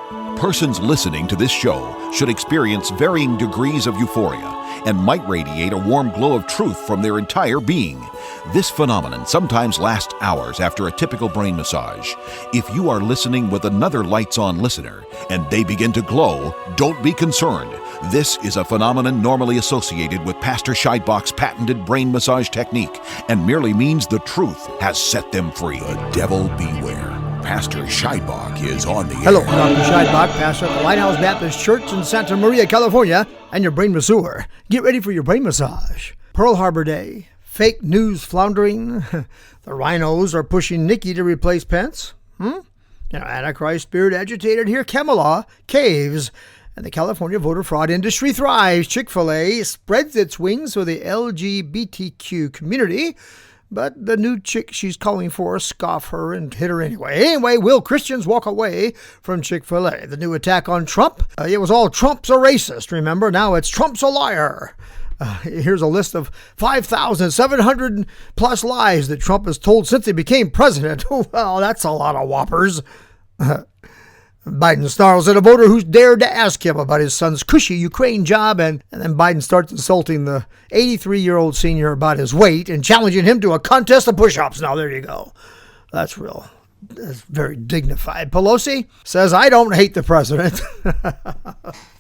Persons listening to this show should experience varying degrees of euphoria and might radiate a warm glow of truth from their entire being. This phenomenon sometimes lasts hours after a typical brain massage. If you are listening with another lights-on listener and they begin to glow, don't be concerned. This is a phenomenon normally associated with Pastor Scheidbach's patented brain massage technique and merely means the truth has set them free. The devil beware. Pastor Scheidbach is on the air. Hello, I'm Dr. Scheidbach, pastor at the Lighthouse Baptist Church in Santa Maria, California, and your brain masseur. Get ready for your brain massage. Pearl Harbor Day, fake news floundering. The rhinos are pushing NIKKI to replace PENCE. Antichrist spirit agitated here. Kamala caves. And the California voter fraud industry thrives. Chic-Fil-A spreads its wings for the LGBTQ community. But the new chick she's calling for scoff her and hit her anyway. Anyway, will Christians walk away from Chick-fil-A? The new attack on Trump? It was all Trump's a racist, remember? Now it's Trump's a liar. Here's a list of 5,700 plus lies that Trump has told since he became president. Well, that's a lot of whoppers. Biden snarls at a voter who's dared to ask him about his son's cushy Ukraine job, and then Biden starts insulting the 83-year-old senior about his weight and challenging him to a contest of push-ups. Now, there you go. That's very dignified. Pelosi says, I don't hate the president.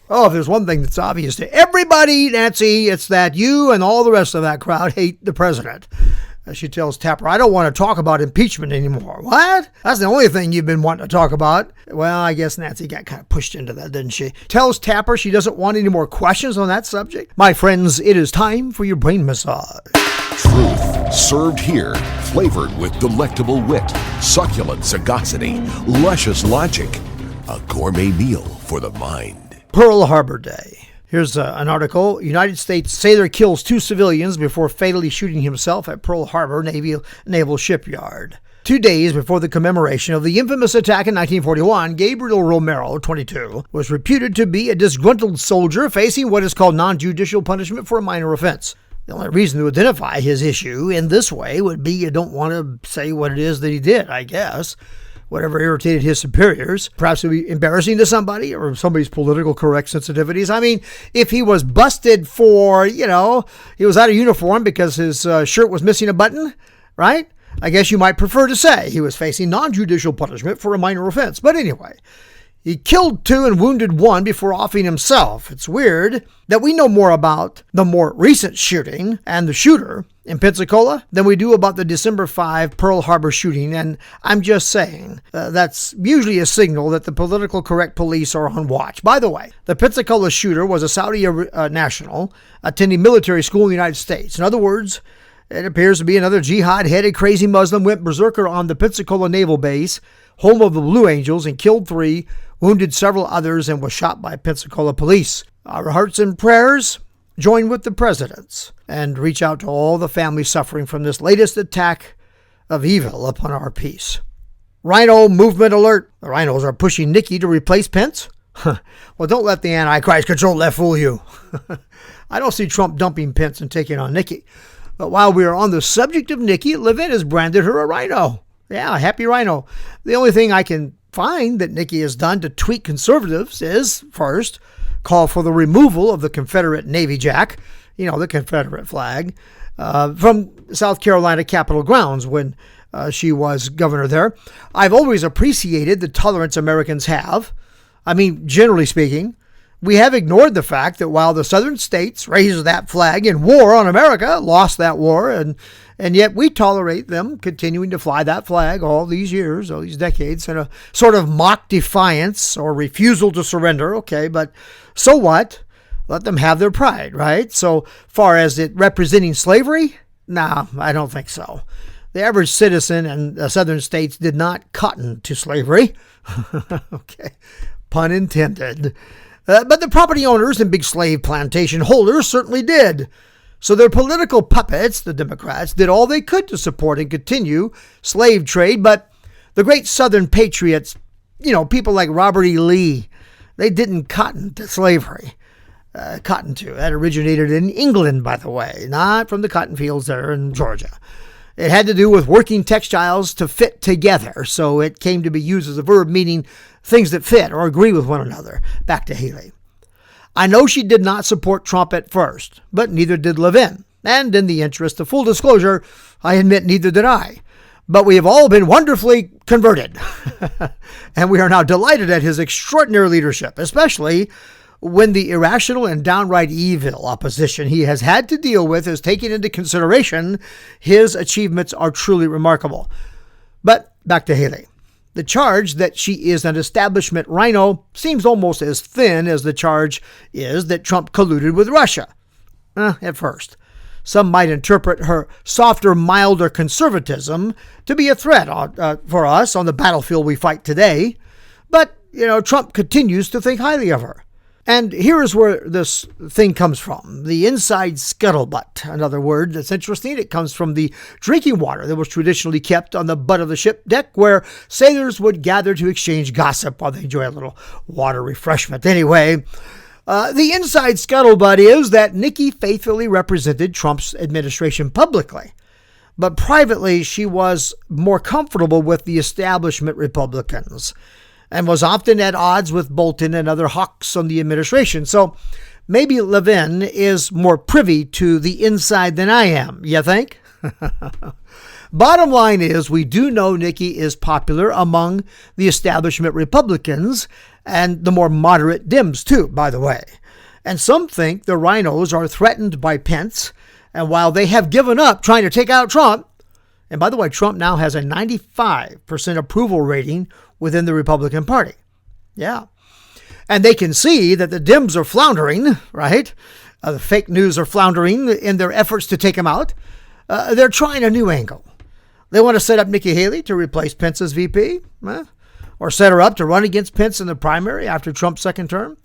Oh, if there's one thing that's obvious to everybody, Nancy, it's that you and all the rest of that crowd hate the president. She tells Tapper, I don't want to talk about impeachment anymore. What? That's the only thing you've been wanting to talk about. Well, I guess Nancy got kind of pushed into that, didn't she? Tells Tapper she doesn't want any more questions on that subject. My friends, it is time for your brain massage. Truth served here, flavored with delectable wit, succulent sagacity, luscious logic. A gourmet meal for the mind. Pearl Harbor Day. Here's an article. United States sailor kills 2 civilians before fatally shooting himself at Pearl Harbor Naval Shipyard. 2 days before the commemoration of the infamous attack in 1941, Gabriel Romero, 22, was reputed to be a disgruntled soldier facing what is called non-judicial punishment for a minor offense. The only reason to identify his issue in this way would be you don't want to say what it is that he did, I guess. Whatever irritated his superiors. Perhaps it would be embarrassing to somebody or somebody's political correct sensitivities. I mean, if he was busted for, he was out of uniform because his shirt was missing a button, right? I guess you might prefer to say he was facing non-judicial punishment for a minor offense. But anyway, he killed 2 and wounded 1 before offing himself. It's weird that we know more about the more recent shooting and the shooter in Pensacola than we do about the December 5 Pearl Harbor shooting. And I'm just saying that's usually a signal that the political correct police are on watch. By the way, the Pensacola shooter was a Saudi national attending military school in the United States. In other words, it appears to be another jihad-headed crazy Muslim went berserker on the Pensacola Naval Base, home of the Blue Angels, and killed 3, wounded several others, and was shot by Pensacola police. Our hearts and prayers join with the president's and reach out to all the families suffering from this latest attack of evil upon our peace. Rhino movement alert. The rhinos are pushing NIKKI to replace PENCE? Well, don't let the Antichrist control left fool you. I don't see Trump dumping PENCE and taking on NIKKI. But while we are on the subject of NIKKI, Levin has branded her a rhino. Yeah, happy rhino. The only thing I can find that NIKKI has done to tweak conservatives is, first, call for the removal of the Confederate Navy Jack, the Confederate flag, from South Carolina Capitol grounds when she was governor there. I've always appreciated the tolerance Americans have. I mean, generally speaking, we have ignored the fact that while the southern states raised that flag in war on America, lost that war, and yet we tolerate them continuing to fly that flag all these years, all these decades, in a sort of mock defiance or refusal to surrender. Okay, but so what? Let them have their pride, right? So far as it representing slavery, no, I don't think so. The average citizen in the southern states did not cotton to slavery. Okay, pun intended. But the property owners and big slave plantation holders certainly did. So their political puppets, the Democrats, did all they could to support and continue slave trade. But the great Southern patriots, people like Robert E. Lee, they didn't cotton to slavery. That originated in England, by the way, not from the cotton fields there in Georgia. It had to do with working textiles to fit together, so it came to be used as a verb meaning things that fit or agree with one another. Back to Haley. I know she did not support Trump at first, but neither did Levin. And in the interest of full disclosure, I admit neither did I. But we have all been wonderfully converted. And we are now delighted at his extraordinary leadership, especially when the irrational and downright evil opposition he has had to deal with is taken into consideration. His achievements are truly remarkable. But back to Haley. The charge that she is an establishment rhino seems almost as thin as the charge is that Trump colluded with Russia. At first. Some might interpret her softer, milder conservatism to be a threat for us on the battlefield we fight today. But, Trump continues to think highly of her. And here is where this thing comes from. The inside scuttlebutt. Another word that's interesting. It comes from the drinking water that was traditionally kept on the butt of the ship deck, where sailors would gather to exchange gossip while they enjoy a little water refreshment. Anyway, the inside scuttlebutt is that Nikki faithfully represented Trump's administration publicly. But privately, she was more comfortable with the establishment Republicans and was often at odds with Bolton and other hawks on the administration. So maybe Levin is more privy to the inside than I am, you think? Bottom line is, we do know Nikki is popular among the establishment Republicans and the more moderate Dems too, by the way. And some think the rhinos are threatened by Pence, and while they have given up trying to take out Trump, and by the way, Trump now has a 95% approval rating within the Republican Party. Yeah. And they can see that the Dems are floundering, right? The fake news are floundering in their efforts to take him out. They're trying a new angle. They want to set up Nikki Haley to replace Pence as VP, or set her up to run against Pence in the primary after Trump's second term.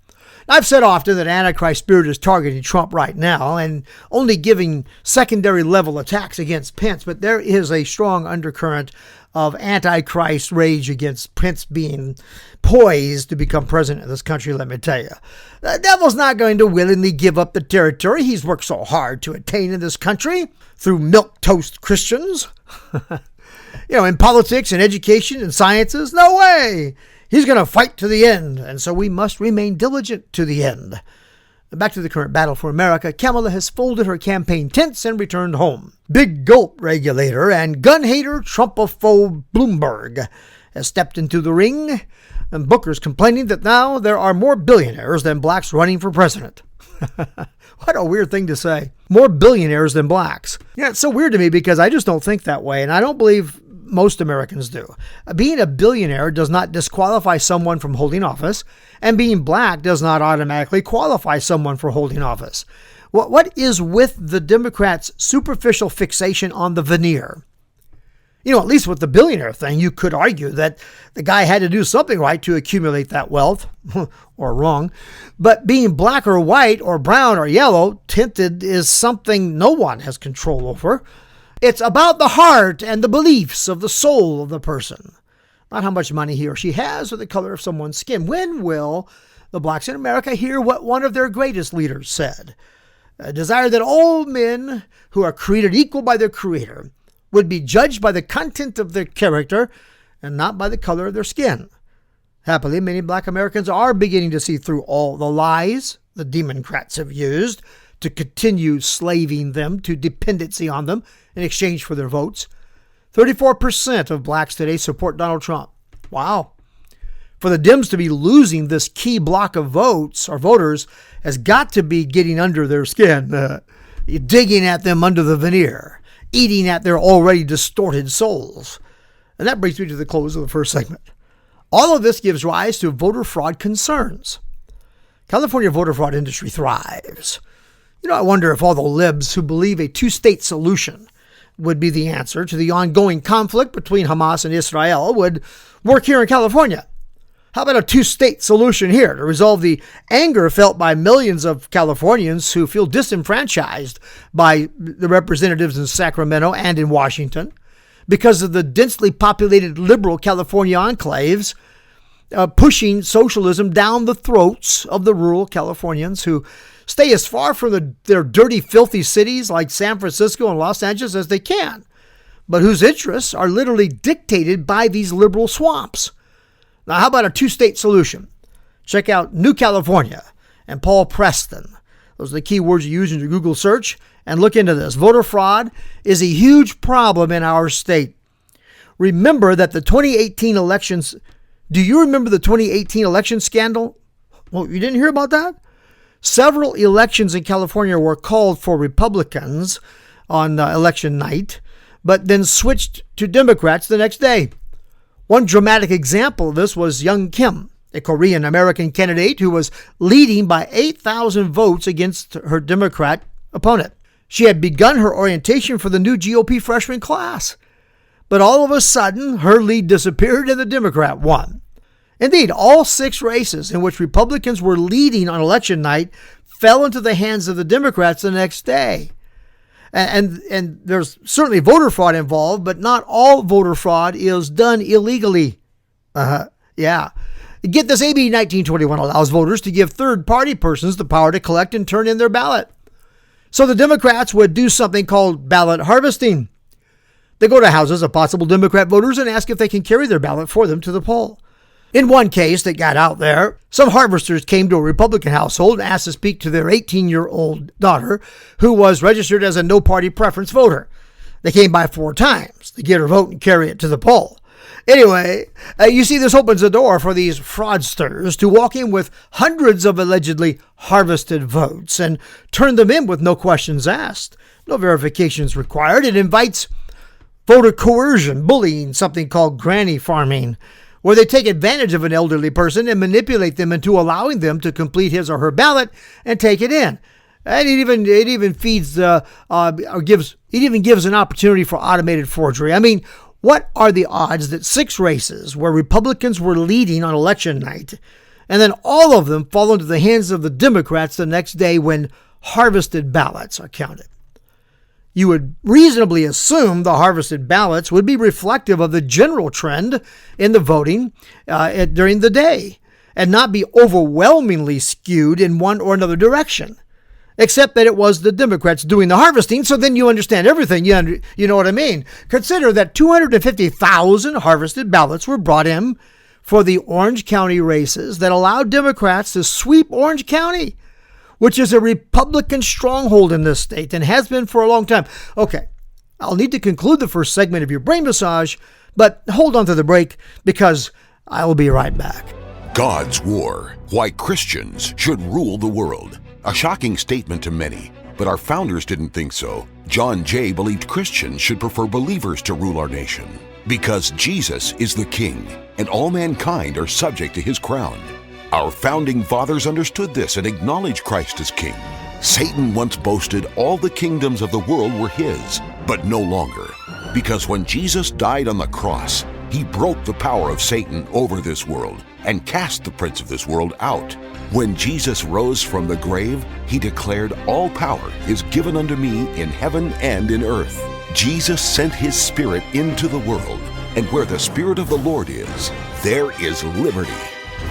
I've said often that Antichrist spirit is targeting Trump right now and only giving secondary level attacks against Pence, but there is a strong undercurrent of Antichrist rage against Pence being poised to become president of this country, let me tell you. The devil's not going to willingly give up the territory he's worked so hard to attain in this country through milquetoast Christians. In politics and education and sciences, no way. He's going to fight to the end, and so we must remain diligent to the end. Back to the current battle for America, Kamala has folded her campaign tents and returned home. Big gulp regulator and gun hater Trumpophobe Bloomberg has stepped into the ring, and Booker's complaining that now there are more billionaires than blacks running for president. What a weird thing to say. More billionaires than blacks. Yeah, it's so weird to me because I just don't think that way, and I don't believe most Americans do. Being a billionaire does not disqualify someone from holding office, and being black does not automatically qualify someone for holding office. What is with the Democrats' superficial fixation on the veneer? At least with the billionaire thing, you could argue that the guy had to do something right to accumulate that wealth, or wrong. But being black or white or brown or yellow tinted is something no one has control over. It's about the heart and the beliefs of the soul of the person, not how much money he or she has or the color of someone's skin. When will the blacks in America hear what one of their greatest leaders said? A desire that all men who are created equal by their Creator would be judged by the content of their character and not by the color of their skin. Happily, many black Americans are beginning to see through all the lies the Democrats have used to continue slaving them to dependency on them in exchange for their votes. 34% of blacks today support Donald Trump. Wow. For the Dems to be losing this key block of votes or voters has got to be getting under their skin, digging at them under the veneer, eating at their already distorted souls. And that brings me to the close of the first segment. All of this gives rise to voter fraud concerns. California voter fraud industry thrives. I wonder if all the libs who believe a two-state solution would be the answer to the ongoing conflict between Hamas and Israel would work here in California. How about a two-state solution here to resolve the anger felt by millions of Californians who feel disenfranchised by the representatives in Sacramento and in Washington because of the densely populated liberal California enclaves pushing socialism down the throats of the rural Californians who stay as far from their dirty, filthy cities like San Francisco and Los Angeles as they can, but whose interests are literally dictated by these liberal swamps. Now, how about a two-state solution? Check out New California and Paul Preston. Those are the key words you use in your Google search. And look into this. Voter fraud is a huge problem in our state. Remember that the 2018 elections, do you remember the 2018 election scandal? Well, you didn't hear about that? Several elections in California were called for Republicans on election night, but then switched to Democrats the next day. One dramatic example of this was Young Kim, a Korean-American candidate who was leading by 8,000 votes against her Democrat opponent. She had begun her orientation for the new GOP freshman class. But all of a sudden, her lead disappeared and the Democrat won. Indeed, all 6 races in which Republicans were leading on election night fell into the hands of the Democrats the next day. And there's certainly voter fraud involved, but not all voter fraud is done illegally. Yeah. Get this, AB 1921 allows voters to give third-party persons the power to collect and turn in their ballot. So the Democrats would do something called ballot harvesting. They go to houses of possible Democrat voters and ask if they can carry their ballot for them to the poll. In one case that got out there, some harvesters came to a Republican household and asked to speak to their 18-year-old daughter, who was registered as a no-party preference voter. They came by 4 times to get her vote and carry it to the poll. Anyway, you see, this opens the door for these fraudsters to walk in with hundreds of allegedly harvested votes and turn them in with no questions asked, no verifications required. It invites voter coercion, bullying, something called granny farming, where they take advantage of an elderly person and manipulate them into allowing them to complete his or her ballot and take it in. And it even feeds gives an opportunity for automated forgery. I mean, what are the odds that 6 races where Republicans were leading on election night, and then all of them fall into the hands of the Democrats the next day when harvested ballots are counted? You would reasonably assume the harvested ballots would be reflective of the general trend in the voting during the day and not be overwhelmingly skewed in one or another direction, except that it was the Democrats doing the harvesting. So then you understand everything. You know what I mean? Consider that 250,000 harvested ballots were brought in for the Orange County races that allowed Democrats to sweep Orange County, which is a Republican stronghold in this state and has been for a long time. Okay, I'll need to conclude the first segment of your brain massage, but hold on to the break because I will be right back. God's War: Why Christians Should Rule the World. A shocking statement to many, but our founders didn't think so. John Jay believed Christians should prefer believers to rule our nation because Jesus is the King and all mankind are subject to his crown. Our founding fathers understood this and acknowledged Christ as King. Satan once boasted all the kingdoms of the world were his, but no longer, because when Jesus died on the cross, he broke the power of Satan over this world and cast the prince of this world out. When Jesus rose from the grave, he declared, "All power is given unto me in heaven and in earth." Jesus sent his Spirit into the world, and where the Spirit of the Lord is, there is liberty.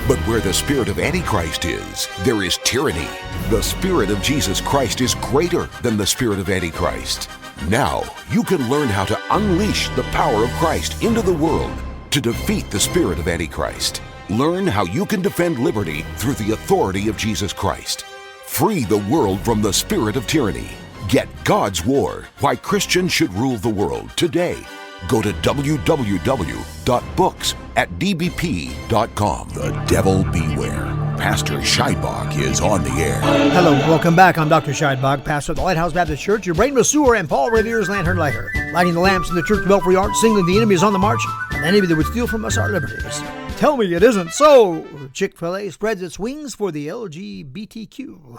But where the spirit of Antichrist is, there is tyranny. The Spirit of Jesus Christ is greater than the spirit of Antichrist. Now you can learn how to unleash the power of Christ into the world to defeat the spirit of Antichrist. Learn how you can defend liberty through the authority of Jesus Christ. Free the world from the spirit of tyranny. Get God's War: Why Christians Should Rule the World today. Go to www.books@dbp.com. The devil beware. Pastor Scheidbach is on the air. Hello, welcome back. I'm Dr. Scheidbach, pastor of the Lighthouse Baptist Church, your brain masseur, and Paul Revere's lantern lighter, lighting the lamps in the church belfry arch, signaling the enemy is on the march, and the enemy that would steal from us our liberties. Tell me it isn't so. Chick-Fil-A spreads its wings for the LGBTQ.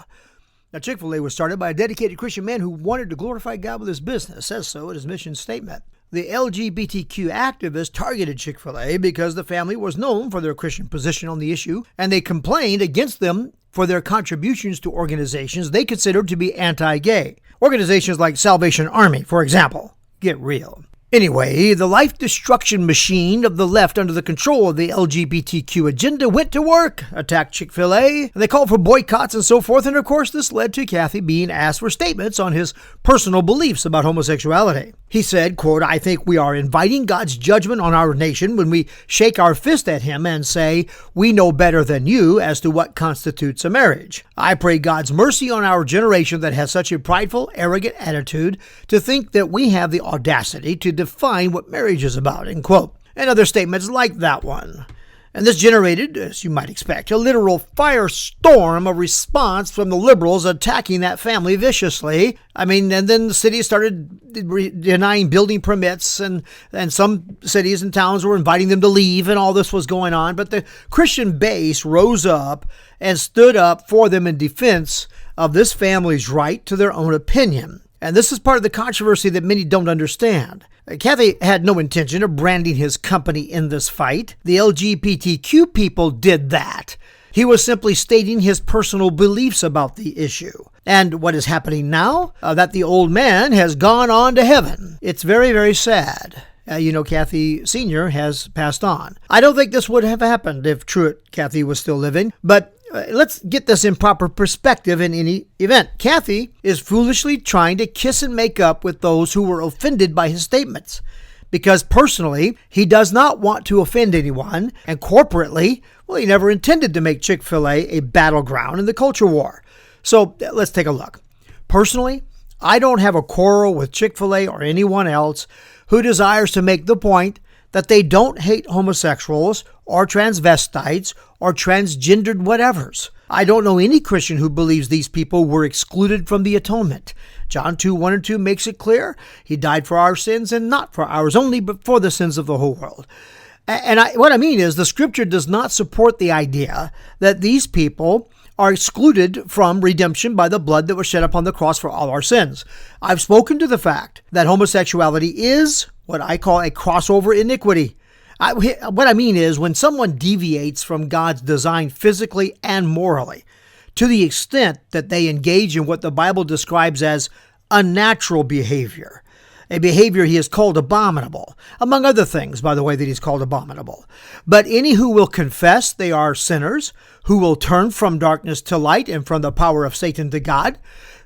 Now, Chick-fil-A was started by a dedicated Christian man who wanted to glorify God with his business, says so in his mission statement. The LGBTQ activists targeted Chick-fil-A because the family was known for their Christian position on the issue, and they complained against them for their contributions to organizations they considered to be anti-gay. Organizations like Salvation Army, for example. Get real. Anyway, the life destruction machine of the left under the control of the LGBTQ agenda went to work, attacked Chick-fil-A, and they called for boycotts and so forth, and of course this led to Kathy being asked for statements on his personal beliefs about homosexuality. He said, quote, "I think we are inviting God's judgment on our nation when we shake our fist at him and say, we know better than you as to what constitutes a marriage. I pray God's mercy on our generation that has such a prideful, arrogant attitude to think that we have the audacity to define what marriage is about," end quote. And other statements like that one. And this generated, as you might expect, a literal firestorm of response from the liberals attacking that family viciously. And then the city started denying building permits, and some cities and towns were inviting them to leave, and all this was going on. But the Christian base rose up and stood up for them in defense of this family's right to their own opinion. And this is part of the controversy that many don't understand. Kathy had no intention of branding his company in this fight. The LGBTQ people did that. He was simply stating his personal beliefs about the issue. And what is happening now? That the old man has gone on to heaven. It's very, very sad. Kathy Sr. has passed on. I don't think this would have happened if Truett Kathy was still living, but let's get this in proper perspective in any event. Kathy is foolishly trying to kiss and make up with those who were offended by his statements, because personally, he does not want to offend anyone, and corporately, he never intended to make Chick-fil-A a battleground in the culture war. So let's take a look. Personally, I don't have a quarrel with Chick-fil-A or anyone else who desires to make the point that they don't hate homosexuals or transvestites or transgendered whatevers. I don't know any Christian who believes these people were excluded from the atonement. John 2:1-2 makes it clear. He died for our sins, and not for ours only, but for the sins of the whole world. What I mean is the scripture does not support the idea that these people are excluded from redemption by the blood that was shed upon the cross for all our sins. I've spoken to the fact that homosexuality is what I call a crossover iniquity. What I mean is when someone deviates from God's design physically and morally to the extent that they engage in what the Bible describes as unnatural behavior, a behavior he has called abominable, among other things, by the way, that he's called abominable. But any who will confess they are sinners, who will turn from darkness to light and from the power of Satan to God,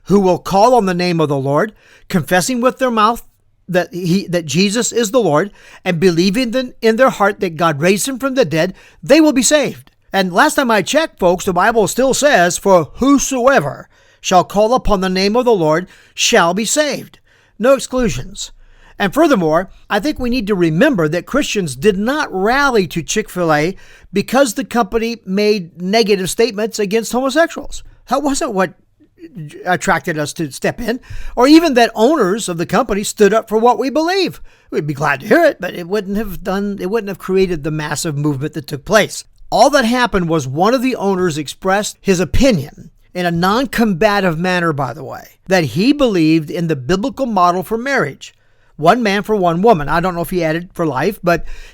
who will call on the name of the Lord, confessing with their mouth that Jesus is the Lord, and believing in their heart that God raised him from the dead, they will be saved. And last time I checked, folks, the Bible still says, "For whosoever shall call upon the name of the Lord shall be saved." No exclusions. And furthermore, I think we need to remember that Christians did not rally to Chick-fil-A because the company made negative statements against homosexuals. That wasn't what attracted us to step in, or even that owners of the company stood up for what we believe. We'd be glad to hear it, but it wouldn't have created the massive movement that took place. All that happened was one of the owners expressed his opinion in a non-combative manner, by the way, that he believed in the biblical model for marriage. One man for one woman. I don't know if he added for life,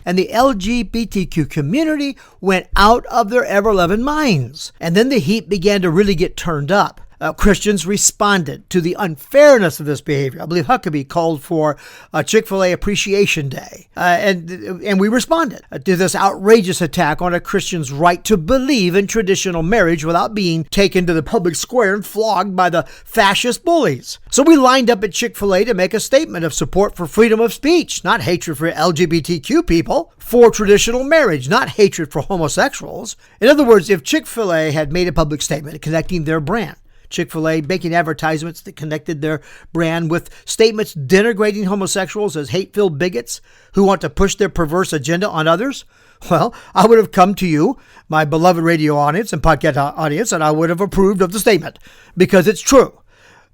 and the LGBTQ community went out of their ever-loving minds. And then the heat began to really get turned up. Christians responded to the unfairness of this behavior. I believe Huckabee called for a Chick-fil-A Appreciation Day, and we responded to this outrageous attack on a Christian's right to believe in traditional marriage without being taken to the public square and flogged by the fascist bullies. So we lined up at Chick-fil-A to make a statement of support for freedom of speech, not hatred for LGBTQ people, for traditional marriage, not hatred for homosexuals. In other words, if Chick-fil-A had made a public statement connecting their brand, Chick-fil-A making advertisements that connected their brand with statements denigrating homosexuals as hate-filled bigots who want to push their perverse agenda on others, well, I would have come to you, my beloved radio audience and podcast audience, and I would have approved of the statement because it's true.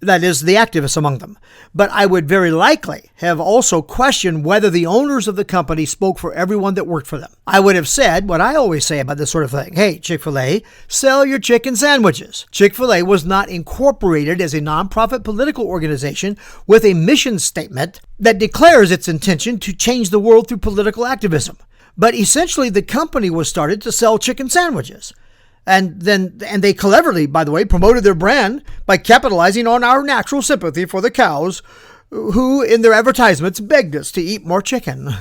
That is, the activists among them. But I would very likely have also questioned whether the owners of the company spoke for everyone that worked for them. I would have said what I always say about this sort of thing. Hey, Chick-fil-A, sell your chicken sandwiches. Chick-fil-A was not incorporated as a nonprofit political organization with a mission statement that declares its intention to change the world through political activism. But essentially, the company was started to sell chicken sandwiches. And they cleverly, by the way, promoted their brand by capitalizing on our natural sympathy for the cows who, in their advertisements, begged us to eat more chicken.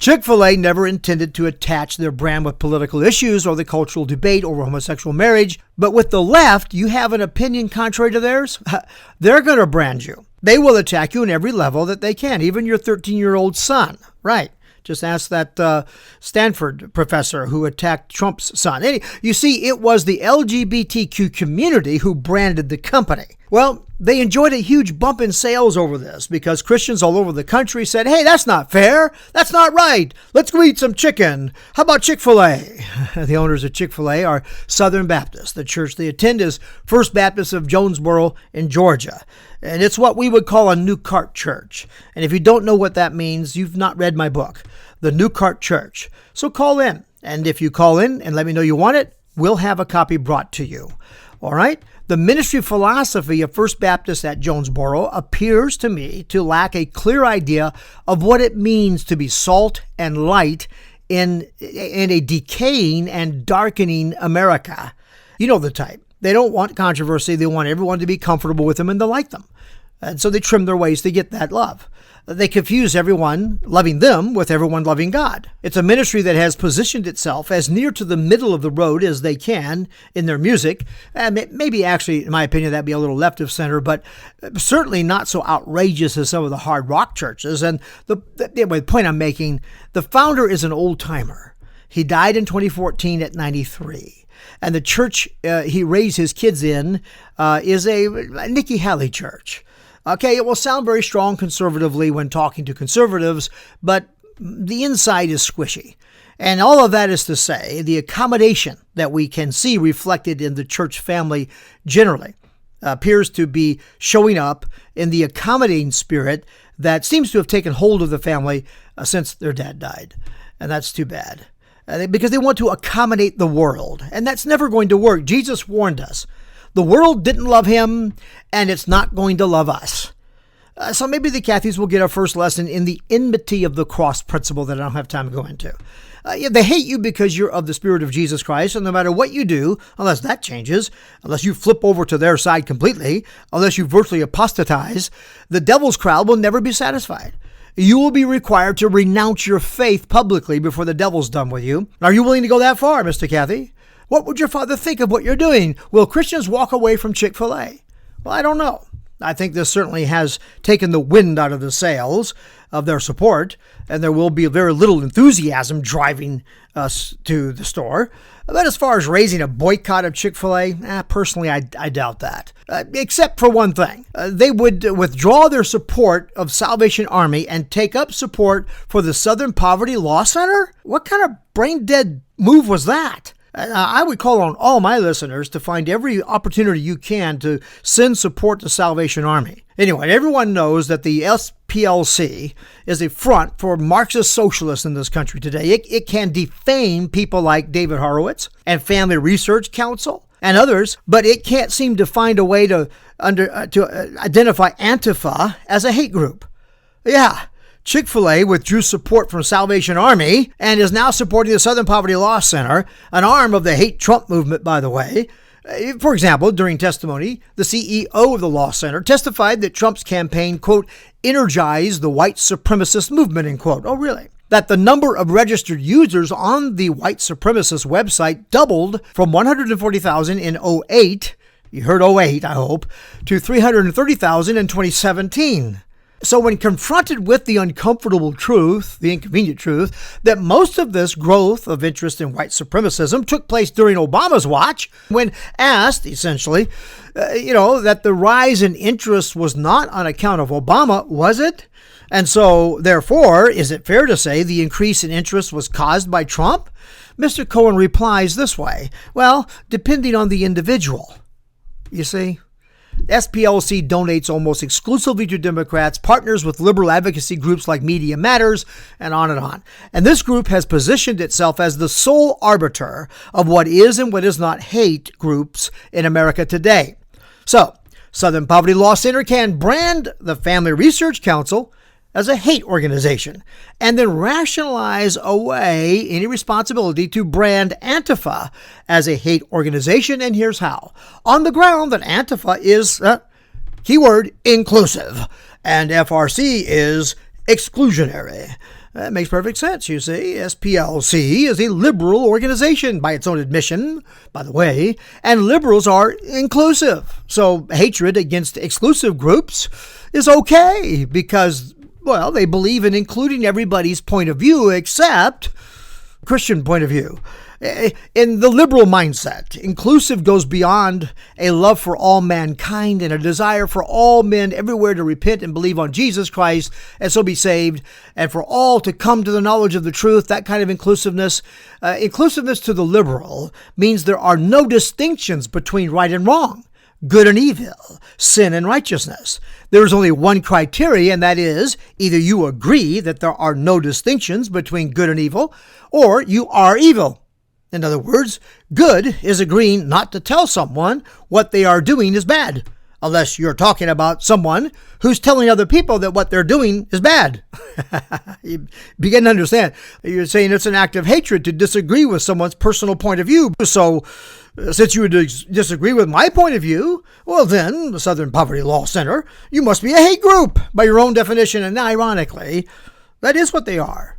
Chick-fil-A never intended to attach their brand with political issues or the cultural debate over homosexual marriage, but with the left, you have an opinion contrary to theirs, they're going to brand you. They will attack you in every level that they can, even your 13-year-old son. Right. Just ask that Stanford professor who attacked Trump's son. You see, it was the LGBTQ community who branded the company. Well, they enjoyed a huge bump in sales over this because Christians all over the country said, hey, that's not fair. That's not right. Let's go eat some chicken. How about Chick-fil-A? The owners of Chick-fil-A are Southern Baptists. The church they attend is First Baptist of Jonesboro in Georgia. And it's what we would call a New Cart church. And if you don't know what that means, you've not read my book, The New Cart Church. So call in. And if you call in and let me know you want it, we'll have a copy brought to you. All right? The ministry philosophy of First Baptist at Jonesboro appears to me to lack a clear idea of what it means to be salt and light in a decaying and darkening America. You know the type. They don't want controversy. They want everyone to be comfortable with them and to like them. And so they trim their ways to get that love. They confuse everyone loving them with everyone loving God. It's a ministry that has positioned itself as near to the middle of the road as they can in their music. And maybe actually, in my opinion, that'd be a little left of center, but certainly not so outrageous as some of the hard rock churches. And the point I'm making, the founder is an old timer. He died in 2014 at 93. And the church he raised his kids in is a Nikki Haley church. Okay, it will sound very strong conservatively when talking to conservatives, but the inside is squishy. And all of that is to say, the accommodation that we can see reflected in the church family generally appears to be showing up in the accommodating spirit that seems to have taken hold of the family since their dad died. And that's too bad. Because they want to accommodate the world. And that's never going to work. Jesus warned us. The world didn't love him, and it's not going to love us. So maybe the Cathys will get our first lesson in the enmity of the cross principle that I don't have time to go into. They hate you because you're of the Spirit of Jesus Christ, and no matter what you do, unless that changes, unless you flip over to their side completely, unless you virtually apostatize, the devil's crowd will never be satisfied. You will be required to renounce your faith publicly before the devil's done with you. Are you willing to go that far, Mr. Cathy? What would your father think of what you're doing? Will Christians walk away from Chick-fil-A? Well, I don't know. I think this certainly has taken the wind out of the sails of their support, and there will be very little enthusiasm driving us to the store. But as far as raising a boycott of Chick-fil-A, personally, I doubt that. Except for one thing. They would withdraw their support of Salvation Army and take up support for the Southern Poverty Law Center? What kind of brain-dead move was that? I would call on all my listeners to find every opportunity you can to send support to Salvation Army. Anyway, everyone knows that the SPLC is a front for Marxist socialists in this country today. It can defame people like David Horowitz and Family Research Council and others, but it can't seem to find a way to identify Antifa as a hate group. Yeah. Chick-fil-A withdrew support from Salvation Army and is now supporting the Southern Poverty Law Center, an arm of the hate Trump movement, by the way. For example, during testimony, the CEO of the Law Center testified that Trump's campaign, quote, energized the white supremacist movement, end quote. Oh, really? That the number of registered users on the white supremacist website doubled from 140,000 in 2008, you heard 2008, I hope, to 330,000 in 2017. So when confronted with the uncomfortable truth, the inconvenient truth, that most of this growth of interest in white supremacism took place during Obama's watch, when asked, essentially, that the rise in interest was not on account of Obama, was it? And so, therefore, is it fair to say the increase in interest was caused by Trump? Mr. Cohen replies this way, well, depending on the individual. You see? SPLC donates almost exclusively to Democrats, partners with liberal advocacy groups like Media Matters, and on and on. And this group has positioned itself as the sole arbiter of what is and what is not hate groups in America today. So, Southern Poverty Law Center can brand the Family Research Council as a hate organization, and then rationalize away any responsibility to brand Antifa as a hate organization, and here's how. On the ground that Antifa is, keyword, inclusive, and FRC is exclusionary. That makes perfect sense, you see. SPLC is a liberal organization by its own admission, by the way, and liberals are inclusive. So hatred against exclusive groups is okay because, well, they believe in including everybody's point of view except Christian point of view. In the liberal mindset, inclusive goes beyond a love for all mankind and a desire for all men everywhere to repent and believe on Jesus Christ and so be saved, and for all to come to the knowledge of the truth. That kind of inclusiveness. Inclusiveness to the liberal means there are no distinctions between right and wrong, good and evil, sin and righteousness. There is only one criteria, and that is either you agree that there are no distinctions between good and evil, or you are evil. In other words, good is agreeing not to tell someone what they are doing is bad, unless you're talking about someone who's telling other people that what they're doing is bad. You begin to understand. You're saying it's an act of hatred to disagree with someone's personal point of view. So, since you would disagree with my point of view, well then, the Southern Poverty Law Center, you must be a hate group by your own definition. And ironically, that is what they are.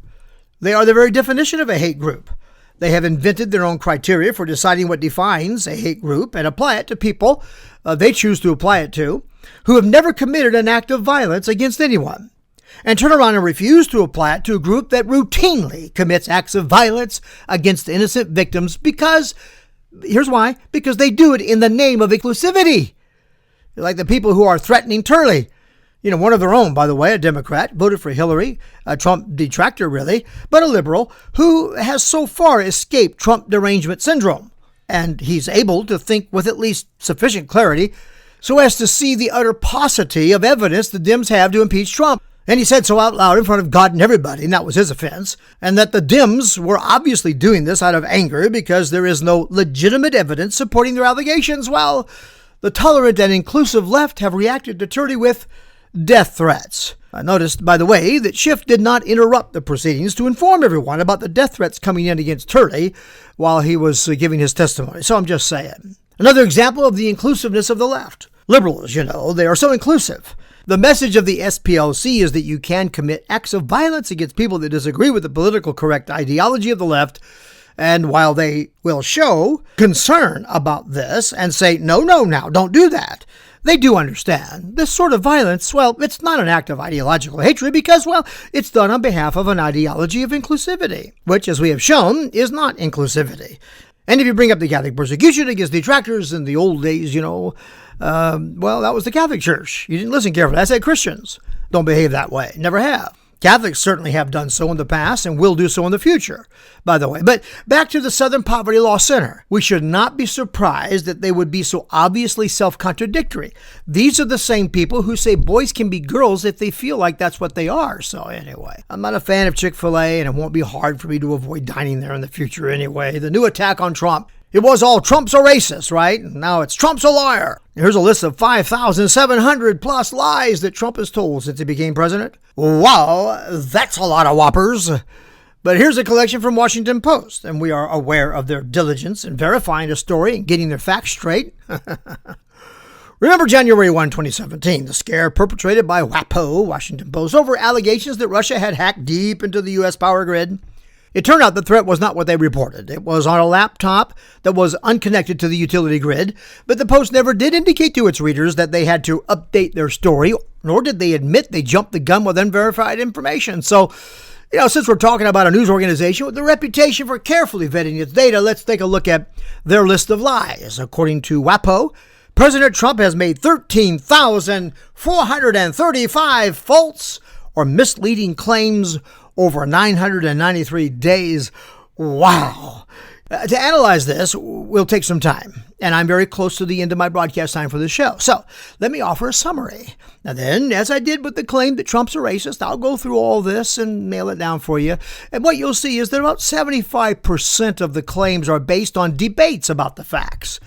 They are the very definition of a hate group. They have invented their own criteria for deciding what defines a hate group and apply it to people they choose to apply it to who have never committed an act of violence against anyone, and turn around and refuse to apply it to a group that routinely commits acts of violence against innocent victims because, here's why, because they do it in the name of inclusivity. Like the people who are threatening Turley. One of their own, by the way, a Democrat, voted for Hillary, a Trump detractor really, but a liberal who has so far escaped Trump derangement syndrome. And he's able to think with at least sufficient clarity so as to see the utter paucity of evidence the Dems have to impeach Trump. And he said so out loud in front of God and everybody, and that was his offense, and that the Dems were obviously doing this out of anger because there is no legitimate evidence supporting their allegations. Well, the tolerant and inclusive left have reacted to Turley with death threats. I noticed, by the way, that Schiff did not interrupt the proceedings to inform everyone about the death threats coming in against Turley while he was giving his testimony. So I'm just saying. Another example of the inclusiveness of the left. Liberals, they are so inclusive. The message of the SPLC is that you can commit acts of violence against people that disagree with the political correct ideology of the left. And while they will show concern about this and say, no, now, don't do that, they do understand this sort of violence. Well, it's not an act of ideological hatred because, well, it's done on behalf of an ideology of inclusivity, which, as we have shown, is not inclusivity. And if you bring up the Catholic persecution against detractors in the old days, well, that was the Catholic Church. You didn't listen carefully. I said Christians don't behave that way. Never have. Catholics certainly have done so in the past and will do so in the future, by the way. But back to the Southern Poverty Law Center. We should not be surprised that they would be so obviously self-contradictory. These are the same people who say boys can be girls if they feel like that's what they are. So anyway, I'm not a fan of Chic-Fil-A, and it won't be hard for me to avoid dining there in the future anyway. The new attack on Trump. It was all Trump's a racist, right? And now it's Trump's a liar. Here's a list of 5,700 plus lies that Trump has told since he became president. Wow, that's a lot of whoppers. But here's a collection from Washington Post, and we are aware of their diligence in verifying a story and getting their facts straight. Remember January 1, 2017, the scare perpetrated by WAPO, Washington Post, over allegations that Russia had hacked deep into the U.S. power grid? It turned out the threat was not what they reported. It was on a laptop that was unconnected to the utility grid, but the Post never did indicate to its readers that they had to update their story, nor did they admit they jumped the gun with unverified information. So, since we're talking about a news organization with a reputation for carefully vetting its data, let's take a look at their list of lies. According to WAPO, President Trump has made 13,435 false or misleading claims over 993 days. Wow. To analyze this will take some time, and I'm very close to the end of my broadcast time for this show. So let me offer a summary. Now then, as I did with the claim that Trump's a racist, I'll go through all this and nail it down for you. And what you'll see is that about 75% of the claims are based on debates about the facts.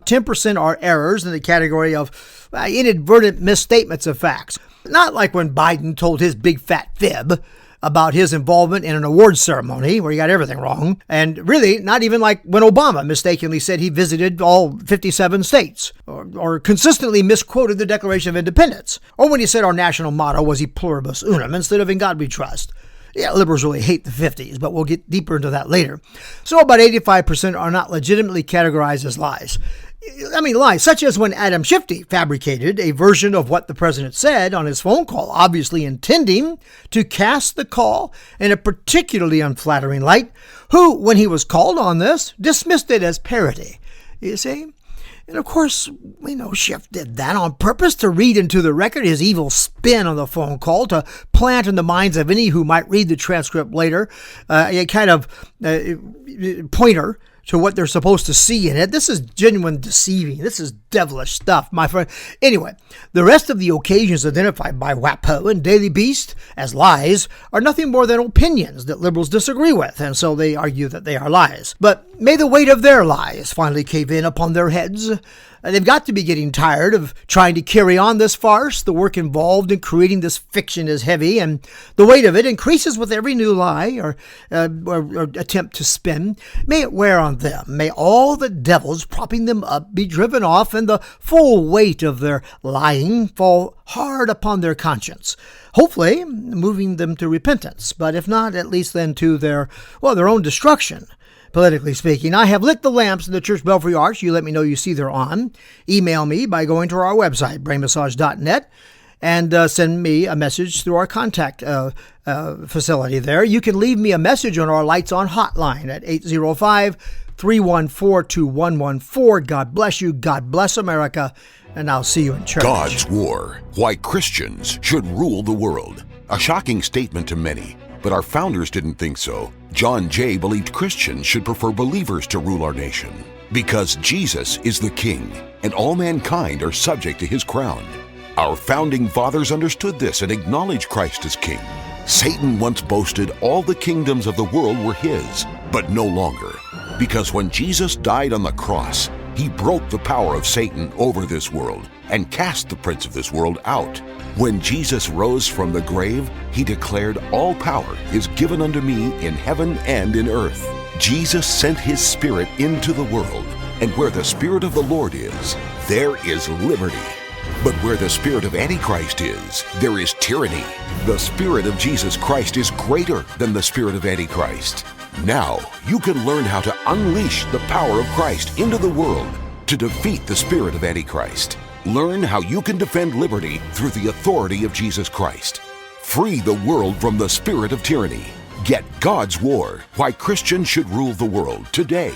10% are errors in the category of inadvertent misstatements of facts. Not like when Biden told his big fat fib about his involvement in an awards ceremony where he got everything wrong. And really, not even like when Obama mistakenly said he visited all 57 states, or consistently misquoted the Declaration of Independence, or when he said our national motto was e pluribus unum instead of in God we trust. liberals really hate the 50s, but we'll get deeper into that later. So about 85% are not legitimately categorized as lies. I mean, lies, such as when Adam Shifty fabricated a version of what the president said on his phone call, obviously intending to cast the call in a particularly unflattering light, who, when he was called on this, dismissed it as parody. You see? And of course, we know Schiff did that on purpose to read into the record his evil spin on the phone call, to plant in the minds of any who might read the transcript later a kind of pointer to what they're supposed to see in it. This is genuine deceiving. This is devilish stuff, my friend. Anyway, the rest of the occasions identified by WAPO and Daily Beast as lies are nothing more than opinions that liberals disagree with, and so they argue that they are lies. But may the weight of their lies finally cave in upon their heads. They've got to be getting tired of trying to carry on this farce. The work involved in creating this fiction is heavy, and the weight of it increases with every new lie or attempt to spin. May it wear on them. May all the devils propping them up be driven off, and the full weight of their lying fall hard upon their conscience, hopefully moving them to repentance, but if not, at least then to their own destruction. Politically speaking, I have lit the lamps in the Church Belfry Arch. You let me know you see they're on. Email me by going to our website, BrainMassage.net, and send me a message through our contact facility there. You can leave me a message on our Lights On hotline at 805-314-2114. God bless you. God bless America. And I'll see you in church. God's War. Why Christians Should Rule the World. A shocking statement to many, but our founders didn't think so. John Jay believed Christians should prefer believers to rule our nation because Jesus is the King and all mankind are subject to his crown. Our founding fathers understood this and acknowledged Christ as King. Satan once boasted all the kingdoms of the world were his, but no longer, because when Jesus died on the cross, he broke the power of Satan over this world and cast the prince of this world out. When Jesus rose from the grave, he declared, "All power is given unto me in heaven and in earth." Jesus sent his Spirit into the world, and where the Spirit of the Lord is, there is liberty. But where the spirit of Antichrist is, there is tyranny. The Spirit of Jesus Christ is greater than the spirit of Antichrist. Now you can learn how to unleash the power of Christ into the world to defeat the spirit of Antichrist. Learn how you can defend liberty through the authority of Jesus Christ. Free the world from the spirit of tyranny. Get God's War, Why Christians Should Rule the World today.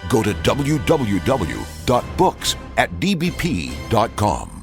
Go to www.books@dbp.com.